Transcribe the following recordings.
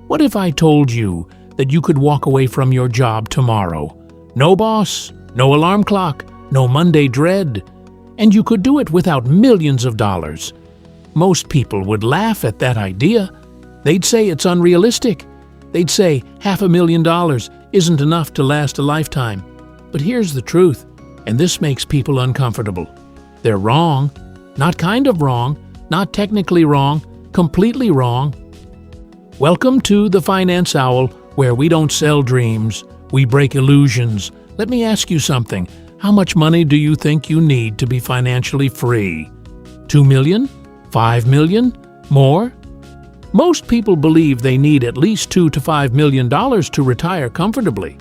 What if I told you that you could walk away from your job tomorrow? No boss, no alarm clock, no Monday dread, and you could do it without millions of dollars. Most people would laugh at that idea. They'd say it's unrealistic. They'd say $500,000 isn't enough to last a lifetime. But here's the truth, and this makes people uncomfortable. They're wrong. Not kind of wrong, not technically wrong, completely wrong. Welcome to the Finance Owl, where we don't sell dreams, we break illusions. Let me ask you something. How much money do you think you need to be financially free? 2 million? 5 million? More? Most people believe they need at least $2 to $5 million to retire comfortably.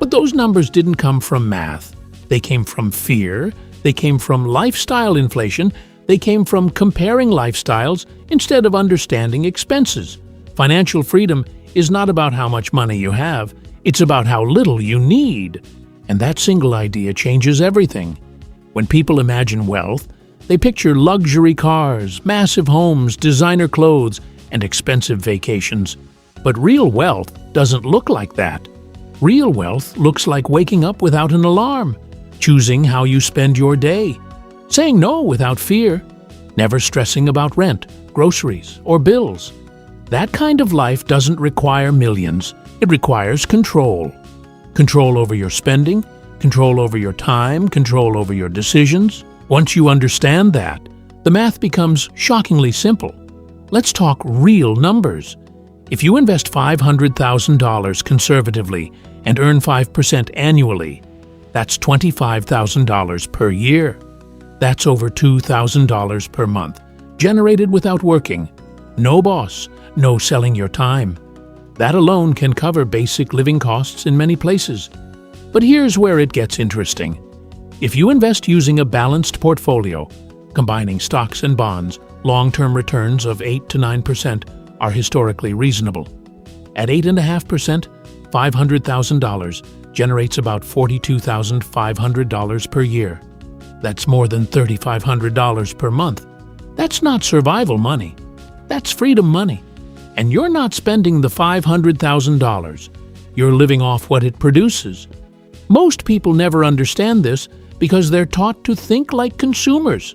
But those numbers didn't come from math. They came from fear. They came from lifestyle inflation. They came from comparing lifestyles instead of understanding expenses. Financial freedom is not about how much money you have. It's about how little you need. And that single idea changes everything. When people imagine wealth, they picture luxury cars, massive homes, designer clothes, and expensive vacations. But real wealth doesn't look like that. Real wealth looks like waking up without an alarm, choosing how you spend your day, saying no without fear, never stressing about rent, groceries, or bills. That kind of life doesn't require millions. It requires control. Control over your spending, control over your time, control over your decisions. Once you understand that, the math becomes shockingly simple. Let's talk real numbers. If you invest $500,000 conservatively and earn 5% annually, that's $25,000 per year. That's over $2,000 per month, generated without working. No boss, no selling your time. That alone can cover basic living costs in many places. But here's where it gets interesting. If you invest using a balanced portfolio, combining stocks and bonds, long-term returns of 8 to 9% are historically reasonable. At 8.5%, $500,000 generates about $42,500 per year. That's more than $3,500 per month. That's not survival money. That's freedom money. And you're not spending the $500,000. You're living off what it produces. Most people never understand this because they're taught to think like consumers.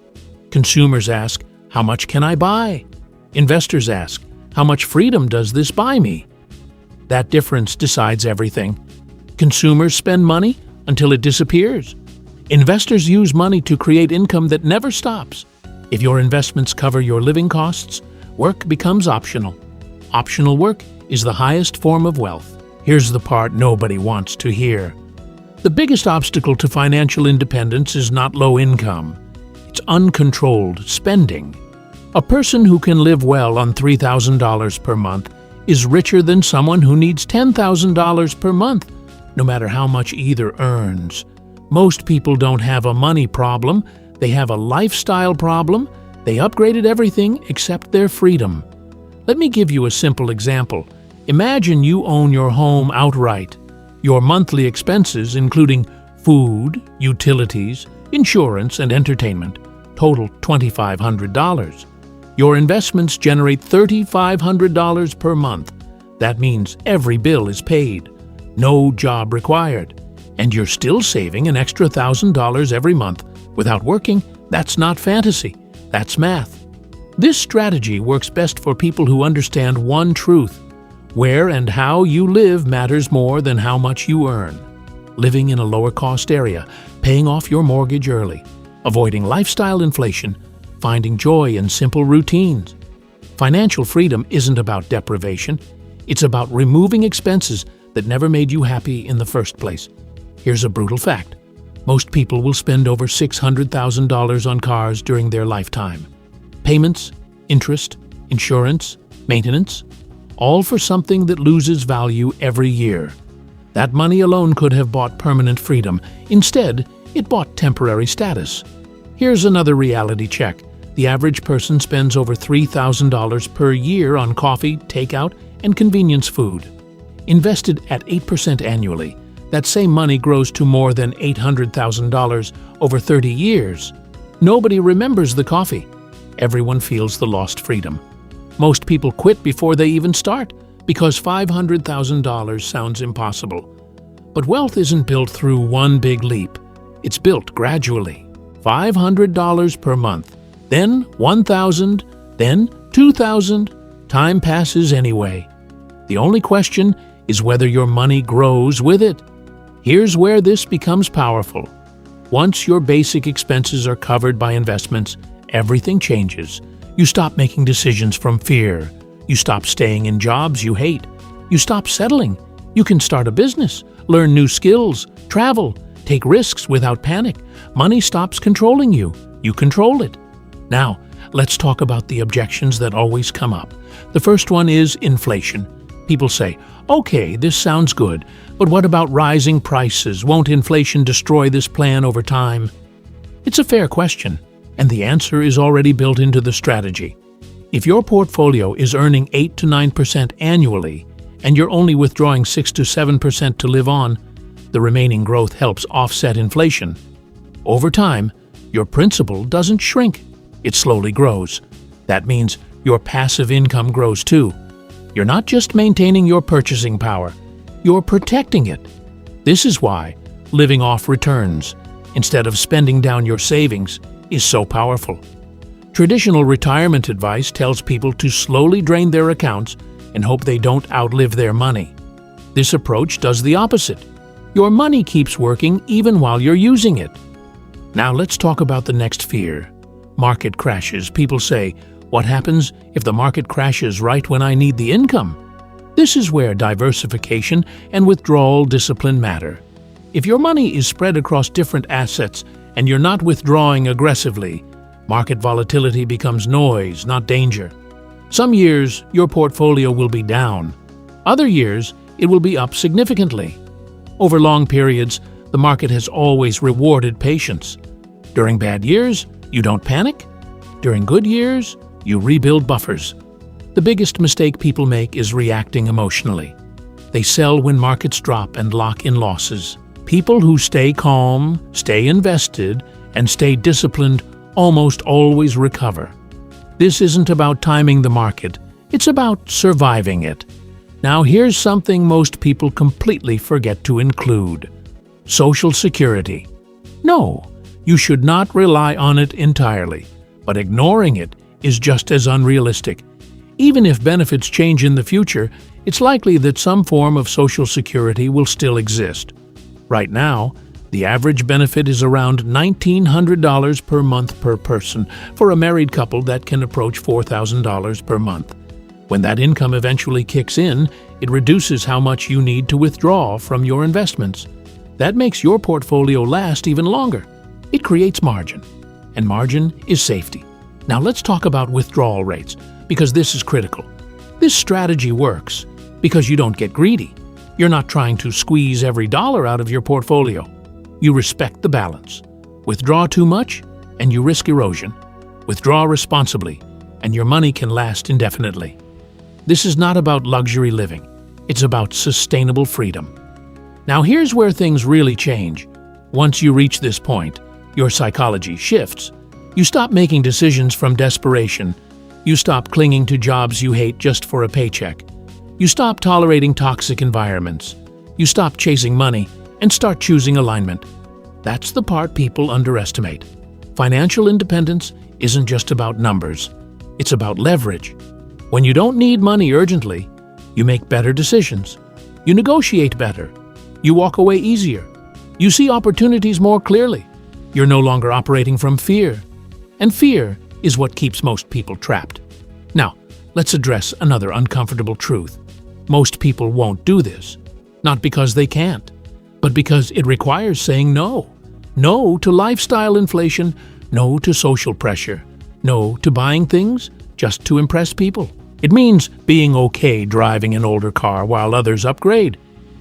Consumers ask, how much can I buy? Investors ask, how much freedom does this buy me? That difference decides everything. Consumers spend money until it disappears. Investors use money to create income that never stops. If your investments cover your living costs, work becomes optional. Optional work is the highest form of wealth. Here's the part nobody wants to hear. The biggest obstacle to financial independence is not low income. It's uncontrolled spending. A person who can live well on $3,000 per month is richer than someone who needs $10,000 per month, no matter how much either earns. Most people don't have a money problem, they have a lifestyle problem. They upgraded everything except their freedom. Let me give you a simple example. Imagine you own your home outright. Your monthly expenses, including food, utilities, insurance, and entertainment, total $2,500. Your investments generate $3,500 per month. That means every bill is paid. No job required. And you're still saving an extra $1,000 every month. Without working, that's not fantasy. That's math. This strategy works best for people who understand one truth. Where and how you live matters more than how much you earn. Living in a lower-cost area, paying off your mortgage early, avoiding lifestyle inflation, finding joy in simple routines. Financial freedom isn't about deprivation. It's about removing expenses that never made you happy in the first place. Here's a brutal fact. Most people will spend over $600,000 on cars during their lifetime. Payments, interest, insurance, maintenance, all for something that loses value every year. That money alone could have bought permanent freedom. Instead, it bought temporary status. Here's another reality check. The average person spends over $3,000 per year on coffee, takeout, and convenience food. Invested at 8% annually, that same money grows to more than $800,000 over 30 years. Nobody remembers the coffee. Everyone feels the lost freedom. Most people quit before they even start because $500,000 sounds impossible. But wealth isn't built through one big leap. It's built gradually. $500 per month, then $1,000, then $2,000. Time passes anyway. The only question is whether your money grows with it. Here's where this becomes powerful. Once your basic expenses are covered by investments, everything changes. You stop making decisions from fear. You stop staying in jobs you hate. You stop settling. You can start a business, learn new skills, travel, take risks without panic. Money stops controlling you. You control it. Now, let's talk about the objections that always come up. The first one is inflation. People say, okay, this sounds good, but what about rising prices? Won't inflation destroy this plan over time? It's a fair question, and the answer is already built into the strategy. If your portfolio is earning 8 to 9% annually, and you're only withdrawing 6 to 7% to live on, the remaining growth helps offset inflation. Over time, your principal doesn't shrink, it slowly grows. That means your passive income grows too. You're not just maintaining your purchasing power, you're protecting it. This is why living off returns, instead of spending down your savings, is so powerful. Traditional retirement advice tells people to slowly drain their accounts and hope they don't outlive their money. This approach does the opposite. Your money keeps working even while you're using it. Now let's talk about the next fear. Market crashes. People say, what happens if the market crashes right when I need the income? This is where diversification and withdrawal discipline matter. If your money is spread across different assets and you're not withdrawing aggressively, market volatility becomes noise, not danger. Some years, your portfolio will be down. Other years, it will be up significantly. Over long periods, the market has always rewarded patience. During bad years, you don't panic. During good years, you rebuild buffers. The biggest mistake people make is reacting emotionally. They sell when markets drop and lock in losses. People who stay calm, stay invested, and stay disciplined almost always recover. This isn't about timing the market, it's about surviving it. Now here's something most people completely forget to include: Social Security. No, you should not rely on it entirely, but ignoring it is just as unrealistic. Even if benefits change in the future, it's likely that some form of Social Security will still exist. Right now, the average benefit is around $1,900 per month per person. For a married couple, that can approach $4,000 per month. When that income eventually kicks in, it reduces how much you need to withdraw from your investments. That makes your portfolio last even longer. It creates margin, and margin is safety. Now let's talk about withdrawal rates, because this is critical. This strategy works because you don't get greedy. You're not trying to squeeze every dollar out of your portfolio. You respect the balance. Withdraw too much, and you risk erosion. Withdraw responsibly, and your money can last indefinitely. This is not about luxury living. It's about sustainable freedom. Now here's where things really change. Once you reach this point, your psychology shifts. You stop making decisions from desperation. You stop clinging to jobs you hate just for a paycheck. You stop tolerating toxic environments. You stop chasing money and start choosing alignment. That's the part people underestimate. Financial independence isn't just about numbers. It's about leverage. When you don't need money urgently, you make better decisions. You negotiate better. You walk away easier. You see opportunities more clearly. You're no longer operating from fear. And fear is what keeps most people trapped. Now, let's address another uncomfortable truth. Most people won't do this, not because they can't, but because it requires saying no. No to lifestyle inflation, no to social pressure, no to buying things just to impress people. It means being okay driving an older car while others upgrade.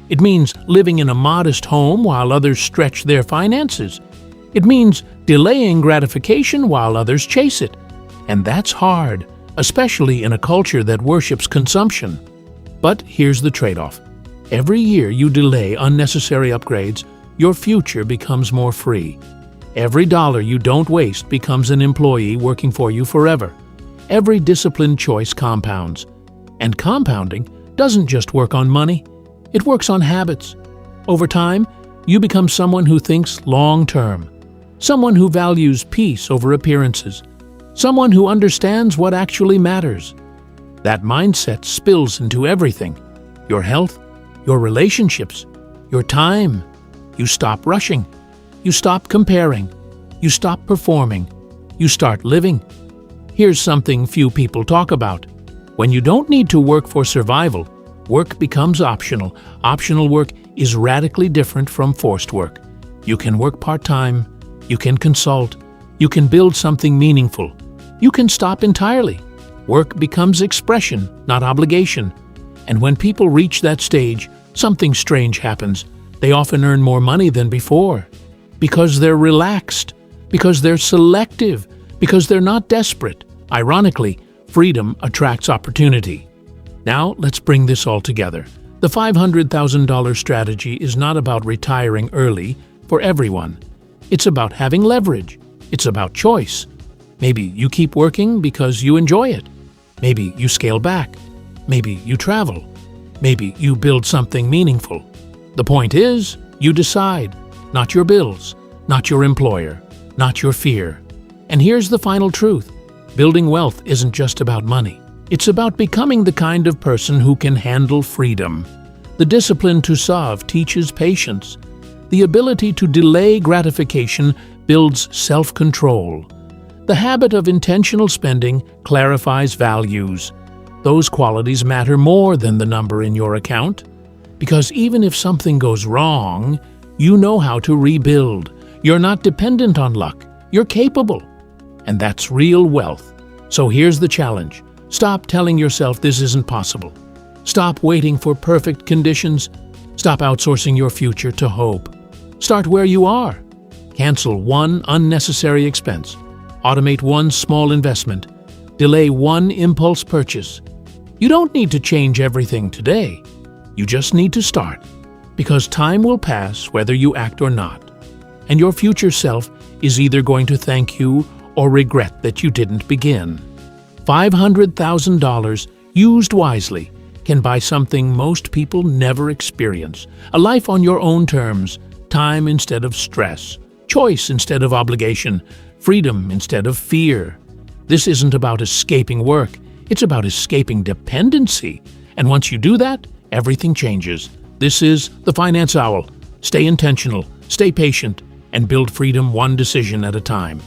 It means living in a modest home while others stretch their finances. It means delaying gratification while others chase it. And that's hard, especially in a culture that worships consumption. But here's the trade-off. Every year you delay unnecessary upgrades, your future becomes more free. Every dollar you don't waste becomes an employee working for you forever. Every disciplined choice compounds. And compounding doesn't just work on money, it works on habits. Over time, you become someone who thinks long-term, someone who values peace over appearances, someone who understands what actually matters. That mindset spills into everything: your health, your relationships, your time. You stop rushing. You stop comparing. You stop performing. You start living. Here's something few people talk about. When you don't need to work for survival, work becomes optional. Optional work is radically different from forced work. You can work part-time. You can consult. You can build something meaningful. You can stop entirely. Work becomes expression, not obligation. And when people reach that stage, something strange happens. They often earn more money than before. Because they're relaxed. Because they're selective. Because they're not desperate. Ironically, freedom attracts opportunity. Now, let's bring this all together. The $500,000 strategy is not about retiring early for everyone. It's about having leverage. It's about choice. Maybe you keep working because you enjoy it. Maybe you scale back. Maybe you travel. Maybe you build something meaningful. The point is, you decide, not your bills, not your employer, not your fear. And here's the final truth. Building wealth isn't just about money. It's about becoming the kind of person who can handle freedom. The discipline to solve teaches patience. The ability to delay gratification builds self-control. The habit of intentional spending clarifies values. Those qualities matter more than the number in your account. Because even if something goes wrong, you know how to rebuild. You're not dependent on luck. You're capable. And that's real wealth. So here's the challenge. Stop telling yourself this isn't possible. Stop waiting for perfect conditions. Stop outsourcing your future to hope. Start where you are. Cancel one unnecessary expense. Automate one small investment. Delay one impulse purchase. You don't need to change everything today. You just need to start. Because time will pass whether you act or not. And your future self is either going to thank you or regret that you didn't begin. $500,000 used wisely can buy something most people never experience. A life on your own terms, time instead of stress, choice instead of obligation, freedom instead of fear. This isn't about escaping work, it's about escaping dependency. And once you do that, everything changes. This is the Finance Owl. Stay intentional, stay patient, and build freedom one decision at a time.